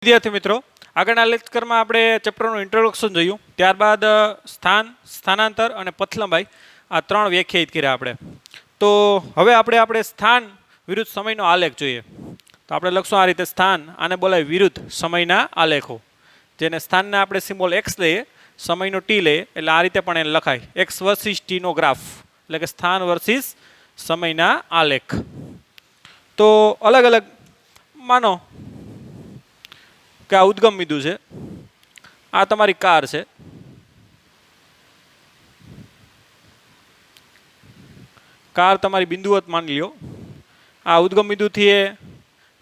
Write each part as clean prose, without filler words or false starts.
વિદ્યાર્થી મિત્રો, આગળના લેક્ચરમાં આપણે ચેપ્ટરનું ઇન્ટ્રોડક્શન જોયું, ત્યારબાદ સ્થાન, સ્થાનાંતર અને પથલંબાઈ આ ત્રણ વ્યાખ્યાયિત કર્યા આપણે. તો હવે આપણે સ્થાન વિરુદ્ધ સમયનો આલેખ જોઈએ. તો આપણે લખશું આ રીતે: સ્થાન, આને બોલાય વિરુદ્ધ સમયના આલેખો. જેને સ્થાનને આપણે સિમ્બોલ એક્સ લઈએ, સમયનો ટી લઈએ, એટલે આ રીતે પણ એને લખાય, એક્સ વર્સિસ ટીનો ગ્રાફ, એટલે કે સ્થાન વર્સિસ સમયના આલેખ. તો અલગ અલગ માનો કે આ ઉદ્ગમ બિંદુ છે, આ તમારી કાર છે, કાર તમારી બિંદુવત માની લ્યો. આ ઉદ્ગમ બિંદુથી એ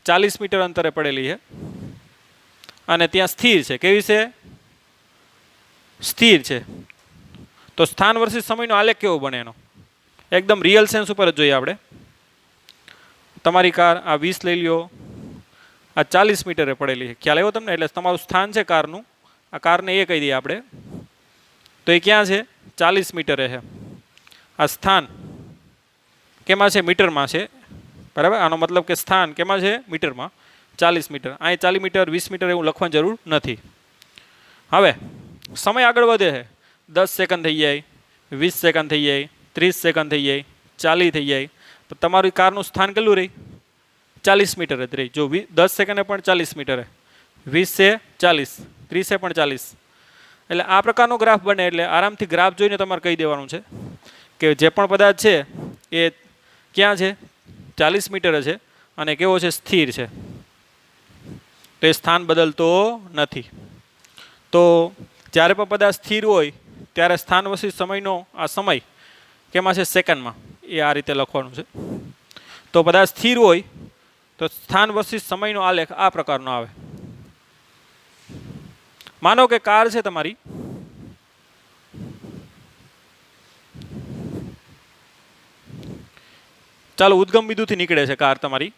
40 મીટર અંતરે પડેલી છે અને ત્યાં સ્થિર છે. કેવી છે? સ્થિર છે. તો સ્થાન વર્સિસ સમયનો આલેખ કેવો બને એનો? એકદમ રિયલ સેન્સ ઉપર જ જોઈએ આપણે. તમારી કાર આ 20 લઈ લ્યો, આ 40 મીટરે પડેલી છે. ખ્યાલ આવ્યો તમને? એટલે તમારું સ્થાન છે કારનું, આ કારને એ કહી દઈએ આપણે, તો એ ક્યાં છે? 40 મીટરે છે. આ સ્થાન કેમાં છે? મીટરમાં છે, બરાબર. આનો મતલબ કે સ્થાન કેમાં છે? મીટરમાં. 40 મીટર. અહીં 40 મીટર 20 મીટર એવું લખવાની જરૂર નથી. હવે સમય આગળ વધે છે, 10 સેકન્ડ થઈ જાય, 20 સેકન્ડ થઈ જાય, 30 સેકન્ડ થઈ જાય, 40 થઈ જાય, તો તમારી કારનું સ્થાન કેટલું રહી? 40 મીટર જ રહી. જો 10 સેકન્ડે પણ 40 મીટરે, 20 છે 40, 30 છે પણ 40. એટલે આ પ્રકારનો ગ્રાફ બને એટલે આરામથી ગ્રાફ જોઈને તમારે કહી દેવાનું છે કે જે પણ પદાર્થ છે એ ક્યાં છે? 40 મીટરે છે અને કેવો છે? સ્થિર છે. તો એ સ્થાન બદલતો નથી. તો જ્યારે પણ પદાર્થ સ્થિર હોય ત્યારે સ્થાન વર્સિસ સમયનો આ સમય કેમાં છે? સેકન્ડમાં. એ આ રીતે લખવાનું છે. તો પદાર્થ સ્થિર હોય તો સ્થાન વર્સિસ સમયનો આલેખ આ પ્રકારનો આવે. માનો કે કાર છે તમારી, ચાલો ઉદ્ગમ બિંદુથી નીકળે છે કાર તમારી,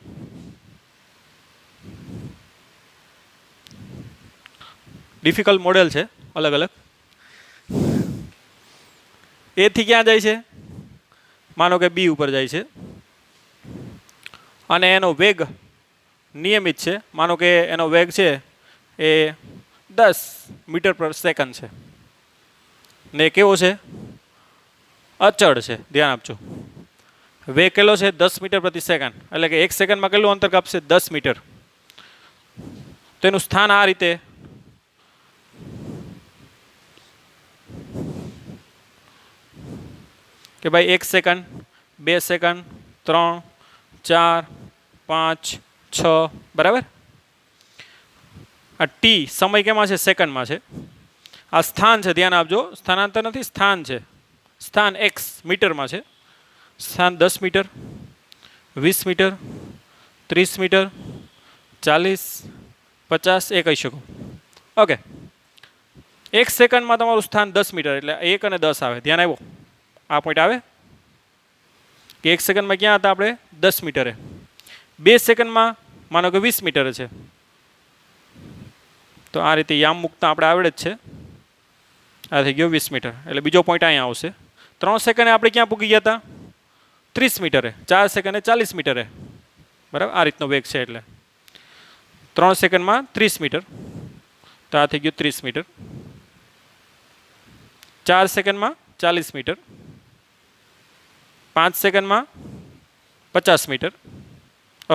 ડિફિકલ્ટ મોડેલ છે અલગ અલગ. એ થી ક્યાં જાય છે? માનો કે બી ઉપર જાય છે અને એનો વેગ નિયમિત છે. માનો કે એનો વેગ છે એ 10 મીટર પર સેકન્ડ છે ને કેવો છે? અચળ છે. ધ્યાન આપજો. વેગ કેટલો છે? 10 મીટર પ્રતિ સેકન્ડ, એટલે કે 1 સેકન્ડમાં કેટલું અંતર કાપશે? 10 મીટર. તો એનું સ્થાન આ રીતે કે ભાઈ 1 સેકન્ડ, 2 સેકન્ડ, 3, 4, 5, 6, બરાબર. આ ટી સમય કેમાં છે? સેકન્ડમાં છે. આ સ્થાન છે, ધ્યાન આપજો, સ્થાનાંતર નથી, સ્થાન છે. સ્થાન એક્સ મીટરમાં છે. સ્થાન 10 મીટર, 20 મીટર, 30 મીટર, 40, 50 એ કહી શકો. ઓકે. 1 સેકન્ડમાં તમારું સ્થાન 10 મીટર, એટલે 1 અને 10 આવે. ધ્યાન આવ્યો? આ પોઈન્ટ આવે કે 1 સેકન્ડમાં ક્યાં હતા આપણે? 10 મીટરે. 2 સેકન્ડમાં માનો કે 20 મીટરે છે. તો આ રીતે યામ મુકતા આપણે આવડે જ છે. આ થઈ ગયો 20 મીટર, એટલે બીજો પોઈન્ટ અહીંયા આવશે. 3 સેકન્ડે આપણે ક્યાં પૂકી ગયા હતા? 30 મીટરે. 4 સેકન્ડે 40 મીટરે, બરાબર. આ રીતનો વેગ છે એટલે 3 સેકન્ડમાં 30 મીટર, તો આ થઈ ગયું 30 મીટર. 4 સેકન્ડમાં 40 મીટર, 5 સેકન્ડમાં 50 મીટર.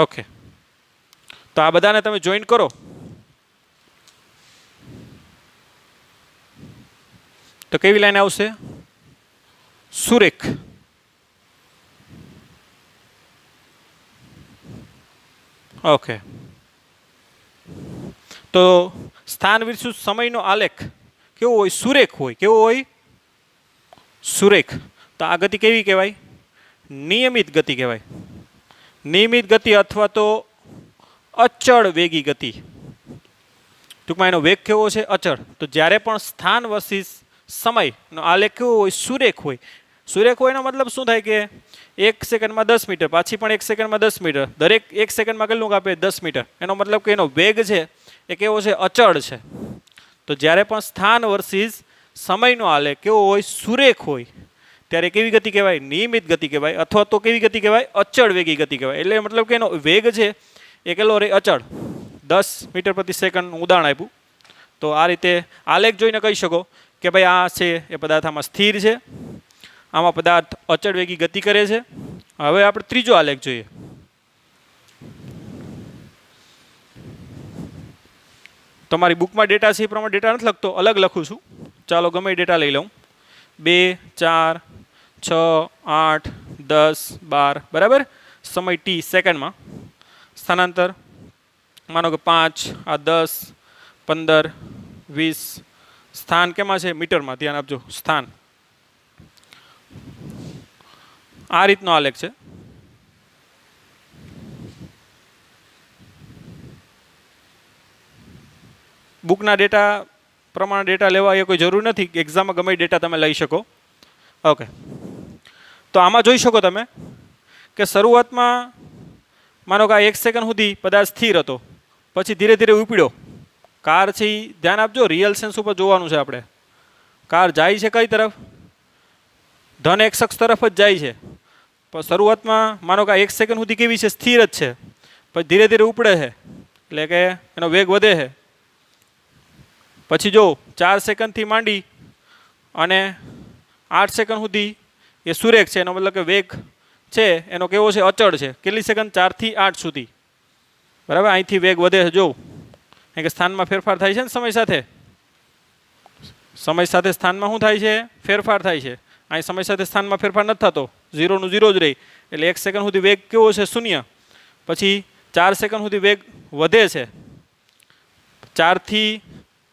ઓકે. તો આ બધાને તમે જોઈન કરો તો કેવી લાઈન આવશે? સુરેખ. ઓકે. તો સ્થાન વિરુદ્ધ સમયનો આલેખ કેવો હોય? સુરેખ હોય. કેવો હોય? સુરેખ. તો આ ગતિ કેવી કહેવાય? નિયમિત ગતિ કહેવાય. નિયમિત ગતિ અથવા તો અચળ વેગી ગતિ. ટૂંકમાં એનો વેગ કેવો છે? અચળ. તો જ્યારે પણ સ્થાન વર્સિસ સમયનો આલેખ કેવો હોય? સુરેખ હોય. સુરેખ હોય એનો મતલબ શું થાય કે 1 સેકન્ડમાં 10 મીટર, પાછી પણ 1 સેકન્ડમાં 10 મીટર, દરેક 1 સેકન્ડમાં કેટલું કાપે? 10 મીટર. એનો મતલબ કે એનો વેગ છે એ કેવો છે? અચળ છે. તો જ્યારે પણ સ્થાન વર્સિસ સમયનો આલેખ કેવો હોય? સુરેખ હોય, ત્યારે કેવી ગતિ કહેવાય? નિયમિત ગતિ કહેવાય, અથવા તો કેવી ગતિ કહેવાય? અચળ વેગી ગતિ કહેવાય. એટલે મતલબ કે એનો વેગ છે એ કેટલો રહે? અચળ. 10 મીટર પ્રતિ સેકન્ડનું ઉદાહરણ આપ્યું. તો આ રીતે આલેખ જોઈને કહી શકો કે ભાઈ આ છે એ પદાર્થ આમાં સ્થિર છે, આમાં પદાર્થ અચળ વેગી ગતિ કરે છે. હવે આપણે ત્રીજો આલેખ જોઈએ. તમારી બુકમાં ડેટા છે એ પ્રમાણે ડેટા નથી લખતો, અલગ લખું છું. ચાલો ગમે એ ડેટા લઈ લઉં. 2, 4, 6, 8, 10, 12 બરાબર. સમય ટી સેકન્ડમાં. સ્થાનાંતર માનો કે 5, આ 10, 15, 20. સ્થાન કેમાં છે? મીટરમાં. ધ્યાન આપજો, સ્થાન. આ રીતનો આલેખ છે. બુકના ડેટા પ્રમાણે ડેટા લેવા એ કોઈ જરૂર નથી. એક્ઝામમાં ગમે ડેટા તમે લઈ શકો. ઓકે, તો આમાં જોઈ શકો તમે કે શરૂઆતમાં માનો કે 1 સેકન્ડ સુધી પદાર્થ સ્થિર હતો, પછી ધીરે ધીરે ઉપડ્યો. કાર છે એ ધ્યાન આપજો, રિયલ સેન્સ ઉપર જોવાનું છે આપણે. કાર જાય છે કઈ તરફ? ધન એક્સ અક્ષ તરફ જ જાય છે. પણ શરૂઆતમાં માનો કે 1 સેકન્ડ સુધી કેવી છે? સ્થિર જ છે. પછી ધીરે ધીરે ઉપડે છે, એટલે કે એનો વેગ વધે છે. પછી જો 4 સેકન્ડથી માંડી અને 8 સેકન્ડ સુધી એ સુરેખ છે, એનો મતલબ કે વેગ છે એનો કેવો છે? અચળ છે. કેટલી સેકન્ડ? 4 થી 8 સુધી બરાબર. અહીંથી વેગ વધે છે. જો કારણ કે સ્થાનમાં ફેરફાર થાય છે ને સમય સાથે. સમય સાથે સ્થાનમાં શું થાય છે? ફેરફાર થાય છે. અહીં સમય સાથે સ્થાનમાં ફેરફાર નથી થતો, 0 નું 0 જ રહી. એટલે 1 સેકન્ડ સુધી વેગ કેવો છે? 0. પછી 4 સેકન્ડ સુધી વેગ વધે છે. 4 થી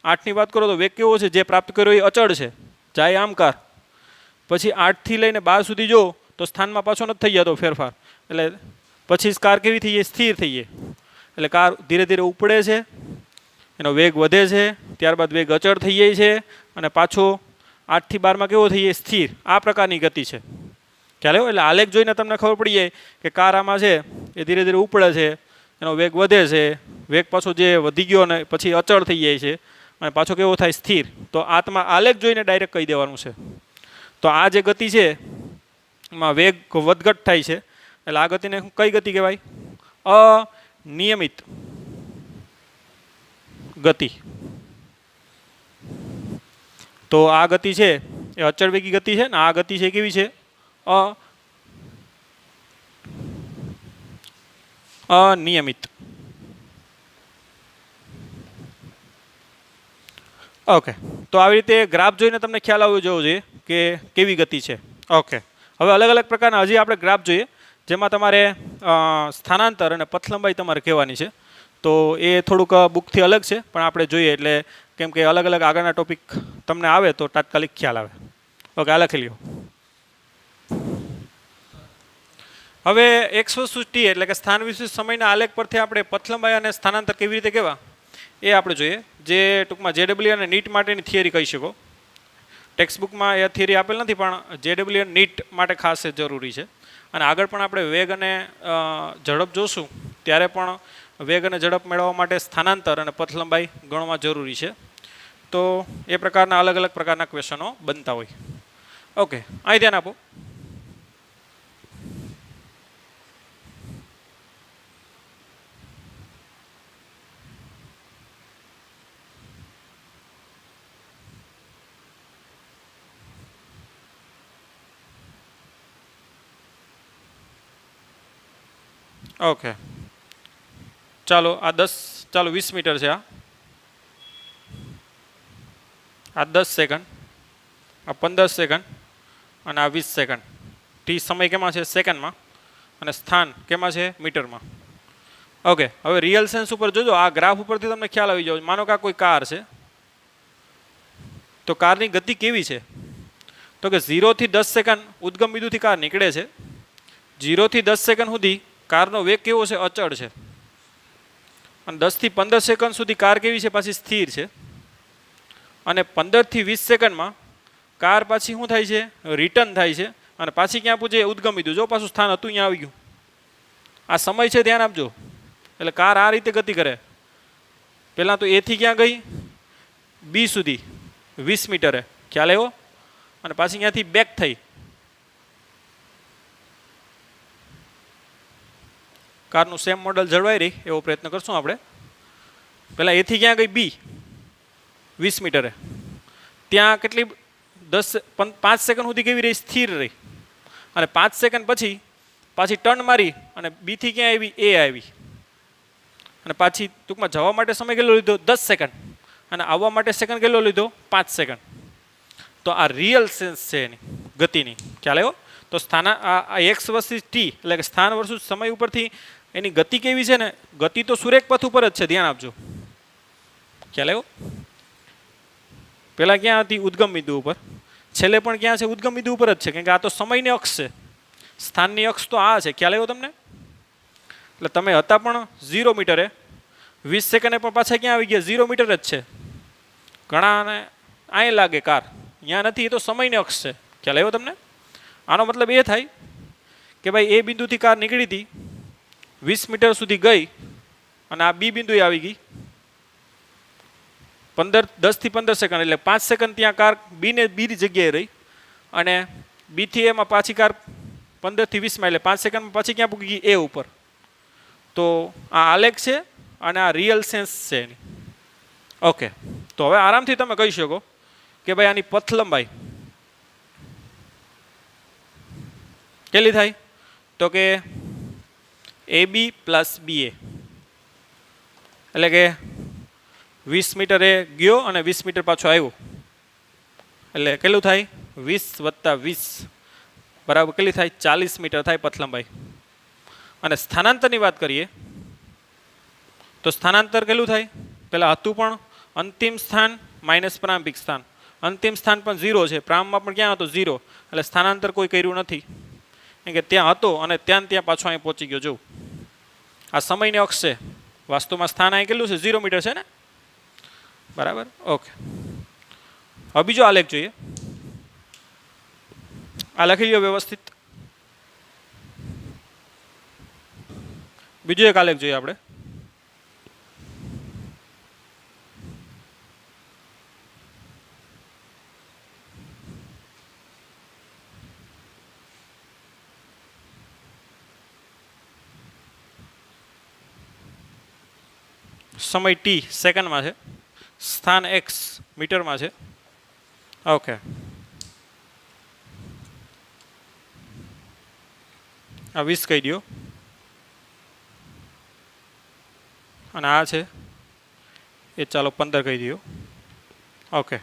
8ની વાત કરો તો વેગ કેવો છે? જે પ્રાપ્ત કર્યો એ અચળ છે, જાય આમ કાર. પછી 8 થી લઈને 12 સુધી જો તો સ્થાનમાં પાછો નથી થઈ જતો ફેરફાર. એટલે પછી કાર કેવી થઈ જાય? સ્થિર થઈ જાય. એટલે કાર ધીરે ધીરે ઉપડે છે, એનો વેગ વધે છે, ત્યારબાદ વેગ અચળ થઈ જાય છે, અને પાછો 8 થી 12માં કેવો થઈ જાય? સ્થિર. આ પ્રકારની ગતિ છે. ખ્યાલ આવ્યો? એટલે આલેખ જોઈને તમને ખબર પડી જાય કે કાર આમાં છે એ ધીરે ધીરે ઉપડે છે, એનો વેગ વધે છે, વેગ પાછો જે વધી ગયો ને પછી અચળ થઈ જાય છે, અને પાછો કેવો થાય? સ્થિર. તો આમાં આલેખ જોઈને ડાયરેક્ટ કહી દેવાનું છે. તો આ જે ગતિ છે એમાં વેગ વધઘટ થાય છે. એટલે આ ગતિને કઈ ગતિ કહેવાય? અનિયમિત ગતિ. તો આ ગતિ છે એ અચળ વેગી ગતિ છે ને આ ગતિ છે કેવી છે? અનિયમિત. ઓકે, તો આવી રીતે ગ્રાફ જોઈને તમને ખ્યાલ આવવો જોઈએ કે કેવી ગતિ છે. ઓકે, હવે અલગ અલગ પ્રકારના હજી આપણે ગ્રાફ જોઈએ, જેમાં તમારે સ્થાનાંતર અને પથલંબાઈ તમારે કહેવાની છે. તો એ થોડુંક બુકથી અલગ છે, પણ આપણે જોઈએ એટલે કેમ કે અલગ અલગ આગળના ટોપિક તમને આવે તો તાત્કાલિક ખ્યાલ આવે. ઓકે, આ લખી લ્યો. હવે x એટલે કે સ્થાન વિશિષ્ટ સમયના આલેખ પરથી આપણે પથલંબાઈ અને સ્થાનાંતર કેવી રીતે કહેવા એ આપણે જોઈએ. જે ટૂંકમાં JEE અને નીટ માટેની થિયરી કહી શકો. ટેક્સ્ટ બુકમાં એ થિયરી આપેલ નથી, પણ JEE અને નીટ માટે ખાસ જરૂરી છે. અને આગળ પણ આપણે વેગ અને ઝડપ જોશું, ત્યારે પણ વેગ અને ઝડપ મેળવવા માટે સ્થાનાંતર અને પથલંબાઈ ગણવા જરૂરી છે. તો એ પ્રકારના અલગ અલગ પ્રકારના ક્વેશ્ચનો બનતા હોય. ઓકે, અહીં ધ્યાન આપો. ઓકે, ચાલો આ 20 મીટર છે. આ 10 સેકન્ડ, આ 15 સેકન્ડ અને આ 20 સેકન્ડ. ટી સમય કેમાં છે? સેકન્ડમાં. અને સ્થાન કેમાં છે? મીટરમાં. ઓકે, હવે રિયલ સેન્સ ઉપર જોજો. આ ગ્રાફ ઉપરથી તમને ખ્યાલ આવી જાવ. માનો કે આ કોઈ કાર છે, તો કારની ગતિ કેવી છે? તો કે 0 થી 10 સેકન્ડ ઉદ્ગમ બિંદુથી કાર નીકળે છે. 0 થી 10 સેકન્ડ સુધી કારનો વેગ કેવો છે? અચળ છે. અને 10 થી 15 સેકન્ડ સુધી કાર કેવી છે? પાછી સ્થિર છે. અને 15 થી 20 સેકન્ડમાં કાર પાછી શું થાય છે? રિટર્ન થાય છે. અને પાછી ક્યાં પૂછે? ઉદ્ગમ બિંદુ. જો પાછું સ્થાન હતું અહીંયા આવી ગયું. આ સમય છે, ધ્યાન આપજો. એટલે કાર આ રીતે ગતિ કરે. પહેલાં તો એ થી ક્યાં ગઈ? બી સુધી 20 મીટરે. ખ્યાલ આવ્યો? અને પાછી ત્યાંથી બેક થઈ. કારનું સેમ મોડલ જળવાઈ રહી એવો પ્રયત્ન કરશું આપણે. પહેલાં એથી ક્યાં ગઈ બી 20 મીટરે, ત્યાં કેટલી 5 સેકન્ડ સુધી કેવી રહી? સ્થિર રહી. અને 5 સેકન્ડ પછી પાછી ટર્ન મારી અને બીથી ક્યાં આવી? એ આવી. અને પાછી ટૂંકમાં જવા માટે સમય કેટલો લીધો? 10 સેકન્ડ. અને આવવા માટે સેકન્ડ કેટલો લીધો? 5 સેકન્ડ. તો આ રિયલ સેન્સ છે એની ગતિની. ખ્યાલ આવ્યો? તો આ એક્સ વર્સિસ ટી એટલે કે સ્થાન વર્સિસ સમય ઉપરથી એની ગતિ કેવી છે ને? ગતિ તો સુરેખ પથ ઉપર જ છે, ધ્યાન આપજો. ખ્યાલ આવ્યો? પહેલાં ક્યાં હતી? ઉદ્ગમ બિંદુ ઉપર. છેલ્લે પણ ક્યાં છે? ઉદ્ગમ બિંદુ ઉપર જ છે, કેમ કે આ તો સમયની અક્ષ છે. સ્થાનની અક્ષ તો આ છે. ખ્યાલ આવ્યો તમને? એટલે તમે હતા પણ 0 મીટરે, 20 સેકન્ડે પણ પાછા ક્યાં આવી ગયા? 0 મીટર જ છે. ઘણાને અહીં લાગે કાર, ત્યાં નથી, એ તો સમયની અક્ષ છે. ખ્યાલ આવ્યો તમને? આનો મતલબ એ થાય કે ભાઈ એ બિંદુથી કાર નીકળી હતી, 20 મીટર સુધી ગઈ અને આ બી બિંદુએ આવી ગઈ 10 થી 15 સેકન્ડ, એટલે 5 સેકન્ડ ત્યાં કાર બીને બીની જગ્યાએ રહી અને બીથી એમાં પાછી કાર 15 થી 20માં એટલે 5 સેકન્ડમાં પાછી ક્યાં પૂકી ગઈ? એ ઉપર. તો આ આલેખ છે અને આ રિયલ સેન્સ છે એની. ઓકે, તો હવે આરામથી તમે કહી શકો કે ભાઈ આની પથ લંબાઈ કેટલી થાય? તો કે એ બી પ્લસ બી એ, એટલે કે 20 મીટર એ ગયો અને 20 મીટર પાછો આવ્યો, એટલે કેટલું થાય? 20 વત્તા 20 બરાબર કેટલી થાય? 40 મીટર થાય પથ લંબાઈ. અને સ્થાનાંતરની વાત કરીએ તો સ્થાનાંતર કેટલું થાય? પહેલાં હતું પણ અંતિમ સ્થાન માઇનસ પ્રારંભિક સ્થાન. અંતિમ સ્થાન પણ 0 છે, પ્રારંભમાં પણ ક્યાં હતો? 0. એટલે સ્થાનાંતર કોઈ કર્યું નથી, કેમ કે ત્યાં હતો અને ત્યાં પાછો અહીં પહોંચી ગયો. જો આ સમયની અક્ષ છે, વાસ્તવમાં સ્થાન અહીં કેટલું છે? 0 મીટર છે ને, બરાબર. ઓકે, હવે બીજો આલેખ જોઈએ. આ લખી લો વ્યવસ્થિત. બીજો એક આલેખ જોઈએ આપણે. સમય ટી સેકન્ડમાં છે, સ્થાન એક્સ મીટરમાં છે. ઓકે, આ 20 કહી દો અને આ છે એ ચાલો 15 કહી દો. Okay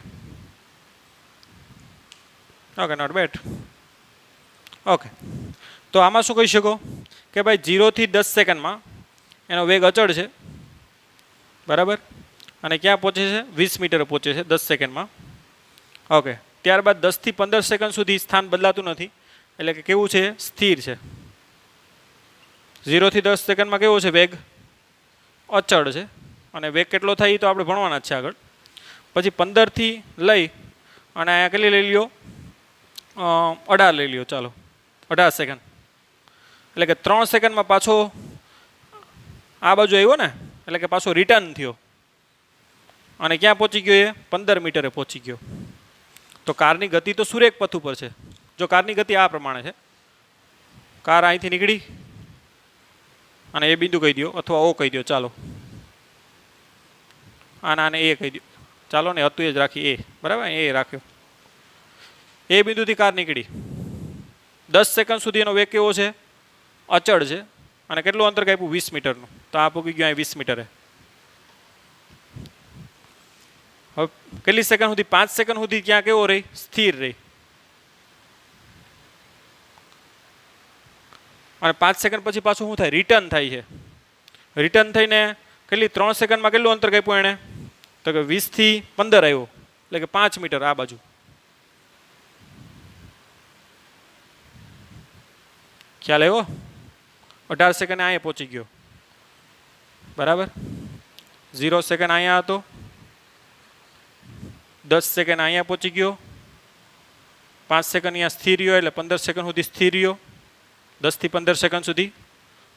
okay, not bad. Okay, તો આમાં શું કહી શકો કે ભાઈ 0 થી 10 સેકન્ડમાં એનો વેગ અચળ છે, બરાબર. અને ક્યાં પહોંચે છે? 20 મીટર પહોંચે છે 10 સેકન્ડમાં. ઓકે, ત્યારબાદ 10 થી 15 સેકન્ડ સુધી સ્થાન બદલાતું નથી, એટલે કે કેવું છે? સ્થિર છે. 0 થી 10 સેકન્ડમાં કેવો છે? વેગ અચળ છે. અને વેગ કેટલો થાય એ તો આપણે ભણવાના જ છે આગળ. પછી 15 થી લઈ અને અહીંયા કેટલી લઈ લ્યો? 18 લઈ લ્યો. ચાલો 18 સેકન્ડ, એટલે કે 3 સેકન્ડમાં પાછો આ બાજુ આવ્યો ને, એટલે કે પાછો રિટર્ન થયો અને ક્યાં પહોંચી ગયો? એ 15 મીટરે પહોંચી ગયો. તો કારની ગતિ તો સુરેખ પથ ઉપર છે. જો કારની ગતિ આ પ્રમાણે છે, કાર અહીંથી નીકળી અને એ બિંદુ કહી દો અથવા ઓ કહી દો. ચાલો આને એ કહી દો. ચાલો ને હતું એ જ રાખી, એ બરાબર, એ રાખ્યો. એ બિંદુથી કાર નીકળી 10 સેકન્ડ સુધી એનો વેગ કેવો છે? અચળ છે. અને કેટલું અંતર કાપ્યું? 20 મીટરનું. તો આ પૂકી ગયો અહીં 20 મીટરે. હવે કેટલી સેકન્ડ સુધી? 5 સેકન્ડ સુધી ક્યાં કેવો રહી? સ્થિર રહી. અને 5 સેકન્ડ પછી પાછું શું થાય? રિટર્ન થાય છે. રિટર્ન થઈને કેટલી? 3 સેકન્ડમાં કેટલું અંતર કાપ્યું એણે? તો કે 20 થી 15 આવ્યો, એટલે કે 5 મીટર આ બાજુ. ખ્યાલ આવ્યો? 18 સેકન્ડ અહીંયા પહોંચી ગયો, બરાબર. 0 સેકન્ડ અહીંયા હતો, 10 સેકન્ડ અહીંયા પહોંચી ગયો, 5 સેકન્ડ અહીંયા સ્થિર રહ્યો, એટલે 15 સેકન્ડ સુધી સ્થિર રહ્યો. 10 થી 15 સેકન્ડ સુધી,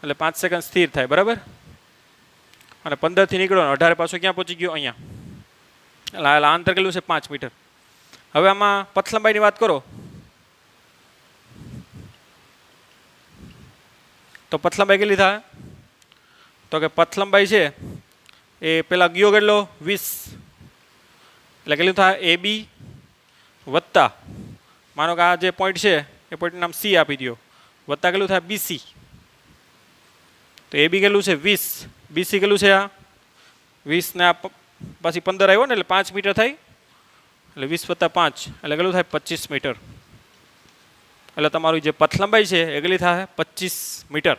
એટલે 5 સેકન્ડ સ્થિર થાય, બરાબર. અને 15 થી નીકળ્યો, 18 પાછો ક્યાં પહોંચી ગયો? અહીંયા. એટલે આ અંતર કેટલું છે? 5 મીટર. હવે આમાં પથ લંબાઈની વાત કરો તો પથ લંબાઈ કેટલી થાય? તો કે પથ લંબાઈ છે એ પેલા ગયો કેટલો 20, એટલે કેટલું થાય AB વત્તા માનો કે આ જે પોઈન્ટ છે એ પોઈન્ટનું નામ C આપી દો, વત્તા કેટલું થાય BC. તો AB કેટલું છે 20, BC કેટલું છે આ 20 ને આ પાછી 15 આવ્યો ને એટલે 5 મીટર થાય, એટલે 20 વત્તા 5 એટલે કેટલું થાય 25 મીટર. એટલે તમારું જે પથ લંબાઈ છે એ કેટલી થાય 25 મીટર.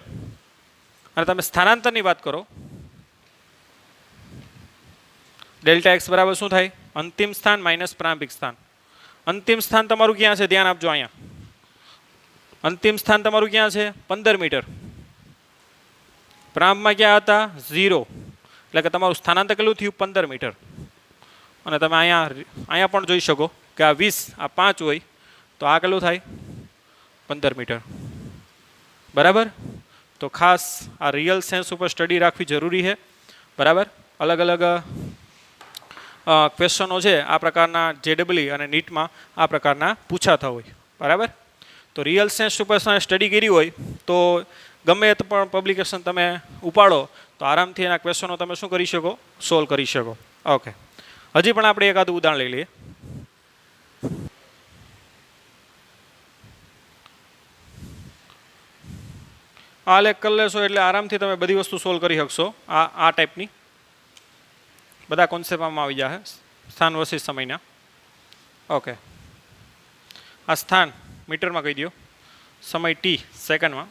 અને તમે સ્થાનાંતરની વાત કરો, ડેલ્ટા એક્સ બરાબર શું થાય અંતિમ સ્થાન માઇનસ પ્રારંભિક સ્થાન. અંતિમ સ્થાન તમારું ક્યાં છે ધ્યાન આપજો, અહીંયા અંતિમ સ્થાન તમારું ક્યાં છે 15 મીટર, પ્રારંભમાં ક્યાં હતા 0, એટલે કે તમારું સ્થાનાંતર કેટલું થયું 15 મીટર. અને તમે અહીંયા પણ જોઈ શકો કે આ 20 આ 5 હોય તો આ કેટલું થાય 15 મીટર. બરાબર. તો ખાસ આ રિયલ સેન્સ ઉપર સ્ટડી રાખવી જરૂરી છે. બરાબર. અલગ અલગ ક્વેશ્ચનો છે આ પ્રકારના JEE અને નીટમાં આ પ્રકારના પૂછાતા હોય. બરાબર. તો રિયલ સેન્સ ઉપર સ્ટડી કરી હોય તો ગમે તે પણ પબ્લિકેશન તમે ઉપાડો તો આરામથી એના ક્વેશ્ચનો તમે શું કરી શકો સોલ્વ કરી શકો. ઓકે, હજી પણ આપણે એકાદું ઉદાહરણ લઈ લઈએ. આ લેખ કરી લેશો એટલે આરામથી તમે બધી વસ્તુ સોલ્વ કરી શકશો. આ ટાઈપની બધા કોન્સેપ્ટ આમાં આવી જાય સ્થાન વર્સિસ સમયના. ઓકે, આ સ્થાન મીટરમાં કહી દો, સમય T સેકન્ડમાં.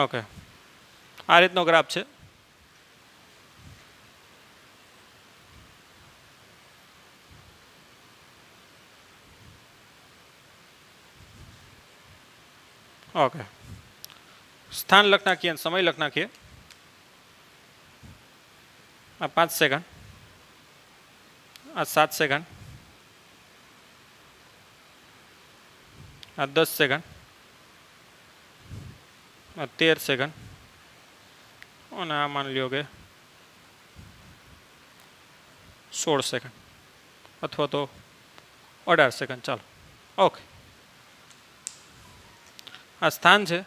ઓકે, આ રીતનો ગ્રાફ છે. ઓકે, સ્થાન લખ નાખીએ અને સમય લખ નાખીએ. આ 5 સેકન્ડ, આ 7 સેકન્ડ, આ 10 સેકન્ડ, આ 13 સેકન્ડ અને આ માની લ્યો કે 16 સેકન્ડ અથવા તો 18 સેકન્ડ. ચાલો. ઓકે, આ સ્થાન છે,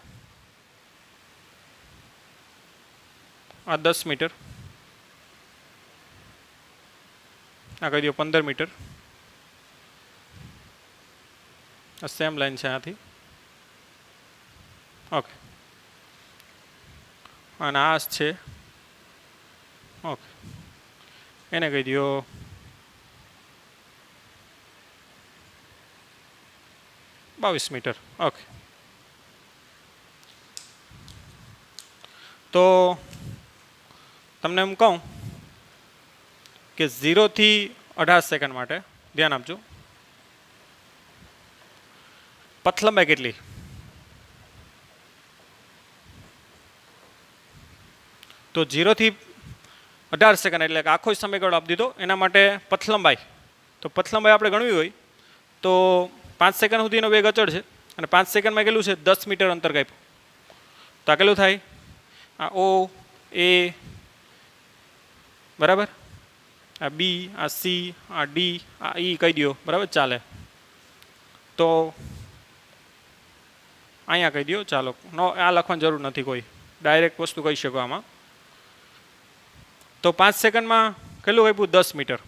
આ 10 મીટર, આ કહી દો 15 મીટર, આ સેમ લાઈન છે આથી. ઓકે, અને આ છે, ઓકે, એને કહી દો 22 મીટર. ઓકે, તો તમને એમ કહું કે 0 થી 18 સેકન્ડ માટે ધ્યાન આપજો. પથ લંબાઈ કેટલી? તો 0 થી 18 સેકન્ડ એટલે કે આખો સમયગાળો આપી દીધો. એના માટે પથ લંબાઈ, તો પથ લંબાઈ આપણે ગણવી હોય તો 5 સેકન્ડ સુધીનો વેગ અચળ છે અને 5 સેકન્ડમાં કેટલું છે 10 મીટર અંતર કાપ્યું. તો આ કેટલું થાય? આ O A બરાબર, આ B, આ C, આ D, આ E કહી દો. બરાબર, ચાલે. તો અહીંયા કહી દો. ચાલો, નો આ લખવાની જરૂર નથી, કોઈ ડાયરેક્ટ વસ્તુ કહી શકો આમાં. તો 5 સેકન્ડમાં કેટલું કાપ્યું? 10 મીટર.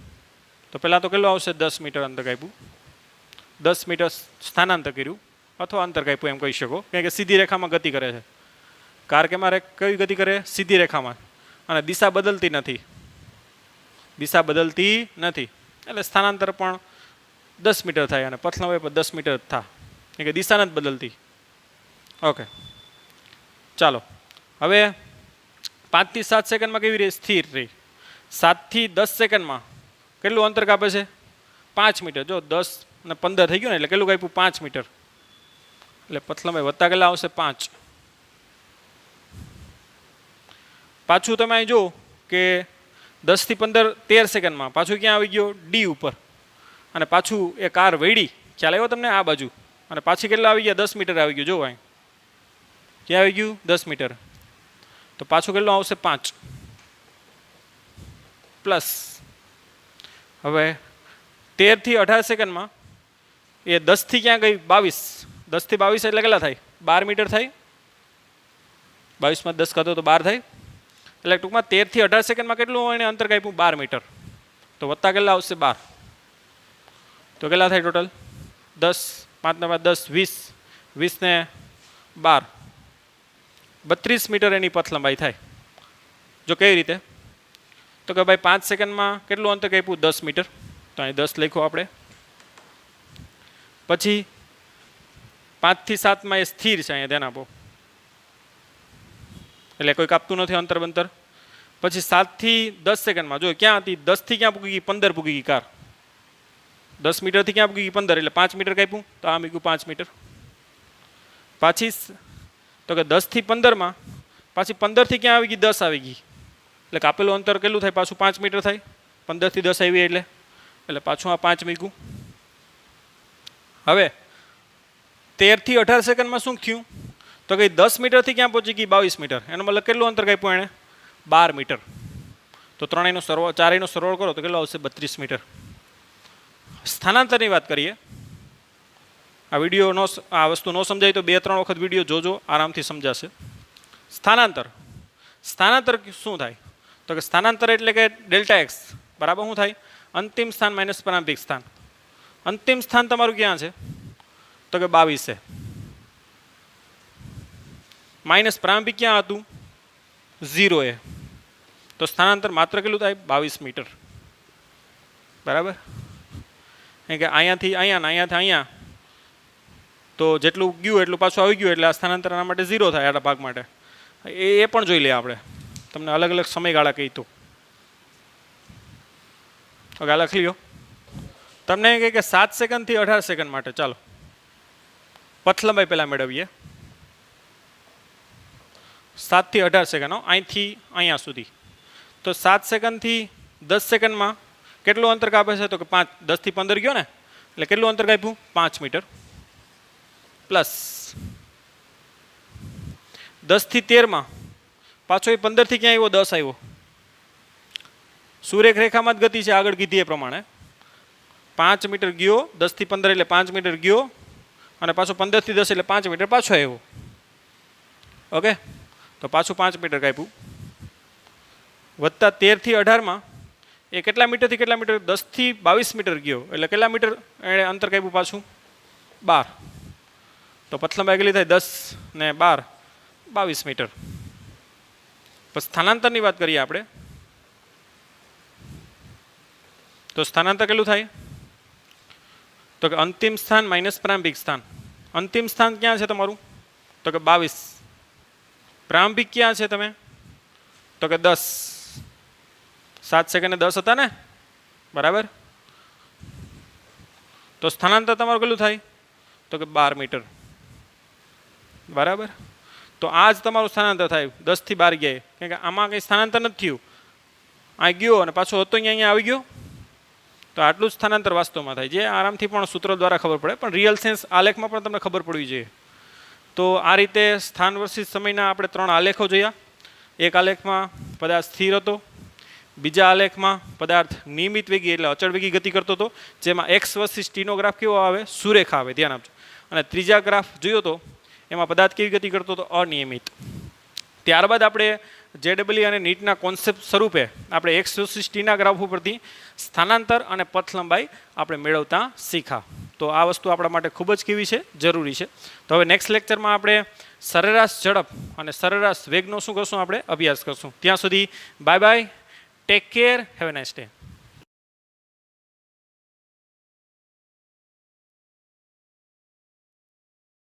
તો પહેલાં તો કેટલું આવશે? 10 મીટર અંતર કાપ્યું, 10 મીટર સ્થાનાંતર કર્યું અથવા અંતર કાપ્યું એમ કહી શકો, કારણ કે સીધી રેખામાં ગતિ કરે છે. કાર કે મારે કઈ ગતિ કરે? સીધી રેખામાં, અને દિશા બદલતી નથી, દિશા બદલતી નથી એટલે સ્થાનાંતર પણ 10 મીટર થાય અને પથ લંબાઈ પણ 10 મીટર થાય, કારણ કે દિશા નથી બદલતી. ઓકે, ચાલો. હવે 5 થી 7 સેકન્ડમાં કેવી રહી? સ્થિર રહી. 7 થી 10 સેકન્ડમાં કેટલું અંતર કાપે છે? 5 મીટર. જો 10 અને 15 થઈ ગયું ને એટલે કેટલું કાપ્યું? 5 મીટર. એટલે પથ લંબાઈ વત્તા કેટલા આવશે? 5. પાછું તમે અહીં જુઓ કે 10 થી 15 13 સેકન્ડમાં પાછું ક્યાં આવી ગયો? D ઉપર. અને પાછું એ કાર વળી, ખ્યાલ આવ્યો તમને? આ બાજુ. અને પાછી કેટલા આવી ગયા? 10 મીટર આવી ગયું. જો અહીં ક્યાં આવી ગયું? 10 મીટર. તો પાછું કેટલું આવશે 5 પ્લસ હવે 13 થી 18 સેકન્ડમાં એ 10 થી ક્યાં ગઈ 22 10 થી 22 એટલે કેટલા થાય 12 મીટર થાય 22 માં 10 કાઢો તો 12 થાય એટલે ટૂંકમાં 13 થી 18 સેકન્ડમાં કેટલું એને અંતર કાપ્યું 12 મીટર તો વત્તા કેટલા આવશે 12 તો કેટલા થાય ટોટલ 10 5 ને 10 20 20 ને 12 32 મીટર એની પથ લંબાઈ થાય જો કેવી રીતે તો કે ભાઈ 5 સેકન્ડમાં કેટલું અંતર કાપ્યું 10 મીટર તો અહીં 10 લખ્યું આપણે પછી 5 થી 7 માં એ સ્થિર છે અહીંયા ધ્યાન આપો એટલે કોઈ કાપતું નથી અંતર બંતર પછી 7 થી 10 સેકન્ડમાં જો ક્યાં હતી 10 થી ક્યાં પૂગી ગઈ 15 પૂગી ગઈ કાર 10 મીટરથી ક્યાં પૂગી ગઈ 15 એટલે 5 મીટર કાપ્યું તો આ મૂક્યું 5 મીટર પાછી તો કે 10 થી 15માં પાછી 15 થી ક્યાં આવી ગઈ 10 આવી ગઈ એટલે કાપેલું અંતર કેટલું થાય પાછું 5 મીટર થાય 15 થી 10 આવી એટલે પાછું આ 5 મૂક્યું હવે 13 થી 18 સેકન્ડમાં શું થયું તો કે 10 મીટરથી ક્યાં પહોંચી ગઈ 22 મીટર એનો મતલબ કેટલું અંતર કાપ્યું એણે 12 મીટર તો ત્રણેયનો સરવાળો ચારેયનો સરવાળો કરો તો કેટલો આવશે 32 મીટર સ્થાનાંતરની વાત કરીએ આ વિડીયો આ વસ્તુ ન સમજાય તો 2-3 વખત વિડીયો જોજો આરામથી સમજાશે સ્થાનાંતર શું થાય તો કે સ્થાનાંતર એટલે કે ડેલ્ટા એક્સ બરાબર શું થાય અંતિમ સ્થાન માઇનસ પ્રારંભિક સ્થાન અંતિમ સ્થાન તમારું ક્યાં છે તો કે 22 છે માઇનસ પ્રારંભિક ક્યાં હતું 0 એ તો સ્થાનાંતર માત્ર કેટલું થાય 22 મીટર બરાબર કે અહીંયાથી અહીંયા તો જેટલું ગયું એટલું પાછું આવી ગયું એટલે આ સ્થાનાંતર આના માટે 0 થાય આટલા ભાગ માટે એ પણ જોઈ લઈએ આપણે તમને અલગ અલગ સમયગાળા કહી તો ઓકે આ લખી લો તમને કહે કે 7 સેકન્ડથી 18 સેકન્ડ માટે ચાલો પથ લંબાઈ પહેલાં મેળવીએ 7 થી 18 સેકન્ડ અહીંથી અહીંયા સુધી તો 7 સેકન્ડથી 10 સેકન્ડમાં કેટલું અંતર કાપે છે તો કે 5 10 થી 15 ગયો ને એટલે કેટલું અંતર કાપ્યું 5 મીટર પ્લસ 10 થી 13માં પાછો એ 15 થી ક્યાં આવ્યો 10 આવ્યો સુરેખ રેખામાં જ ગતિ છે આગળ કીધી એ પ્રમાણે 5 મીટર ગયો 10 થી 15 એટલે 5 મીટર ગયો અને પાછો 15 થી 10 એટલે 5 મીટર પાછો આવ્યો ઓકે તો પાછું 5 મીટર કાપ્યું વત્તા 13 થી 18માં એ કેટલા મીટરથી કેટલા મીટર 10 થી 22 મીટર ગયો એટલે કેટલા મીટર એણે અંતર કાપ્યું પાછું 12 તો પથ લંબાઈ કેટલી થાય 10 ને 12 22 મીટર પછી સ્થાનાંતરની વાત કરીએ આપણે તો સ્થાનાંતર કેટલું થાય તો કે અંતિમ સ્થાન માઇનસ પ્રારંભિક સ્થાન અંતિમ સ્થાન ક્યાં છે તમારું તો કે 22 પ્રારંભિક ક્યાં છે તમે તો કે 10 7 સેકન્ડ 10 હતા ને બરાબર તો સ્થાનાંતર તમારું કેટલું થાય તો કે 12 મીટર બરાબર તો આ જ તમારું સ્થાનાંતર થાય 10 થી 12 ગયા કારણ કે આમાં કંઈ સ્થાનાંતર નથી થયું આ ગયો અને પાછો હતો અહીંયા આવી ગયો તો આટલું જ સ્થાનાંતર વાસ્તવમાં થાય જે આરામથી પણ સૂત્ર દ્વારા ખબર પડે પણ રિયલ સેન્સ આલેખમાં પણ તમને ખબર પડવી જોઈએ તો આ રીતે સ્થાન વર્સિસ સમયના આપણે 3 આલેખો જોયા એક આલેખમાં પદાર્થ સ્થિર હતો બીજા આલેખમાં પદાર્થ નિયમિત વેગી એટલે અચળ વેગી ગતિ કરતો હતો જેમાં એક્સ વર્સિસ ટીનો ગ્રાફ કેવો આવે સુરેખા આવે ધ્યાન આપજો અને ત્રીજા ગ્રાફ જોયો તો એમાં પદાર્થ કેવી ગતિ કરતો હતો અનિયમિત ત્યારબાદ આપણે JEE અને નીટના કોન્સેપ્ટ સ્વરૂપે આપણે એક્સ વર્સિસ ટીના ગ્રાફ ઉપરથી સ્થાનાંતર અને પથ લંબાઈ આપણે મેળવતા શીખા તો આ વસ્તુ આપણા માટે ખૂબ જ કેવી છે જરૂરી છે તો હવે નેક્સ્ટ લેક્ચરમાં આપણે સરેરાશ ઝડપ અને સરેરાશ વેગનો શું કરશું આપણે અભ્યાસ કરશું ત્યાં સુધી bye bye take care have a nice day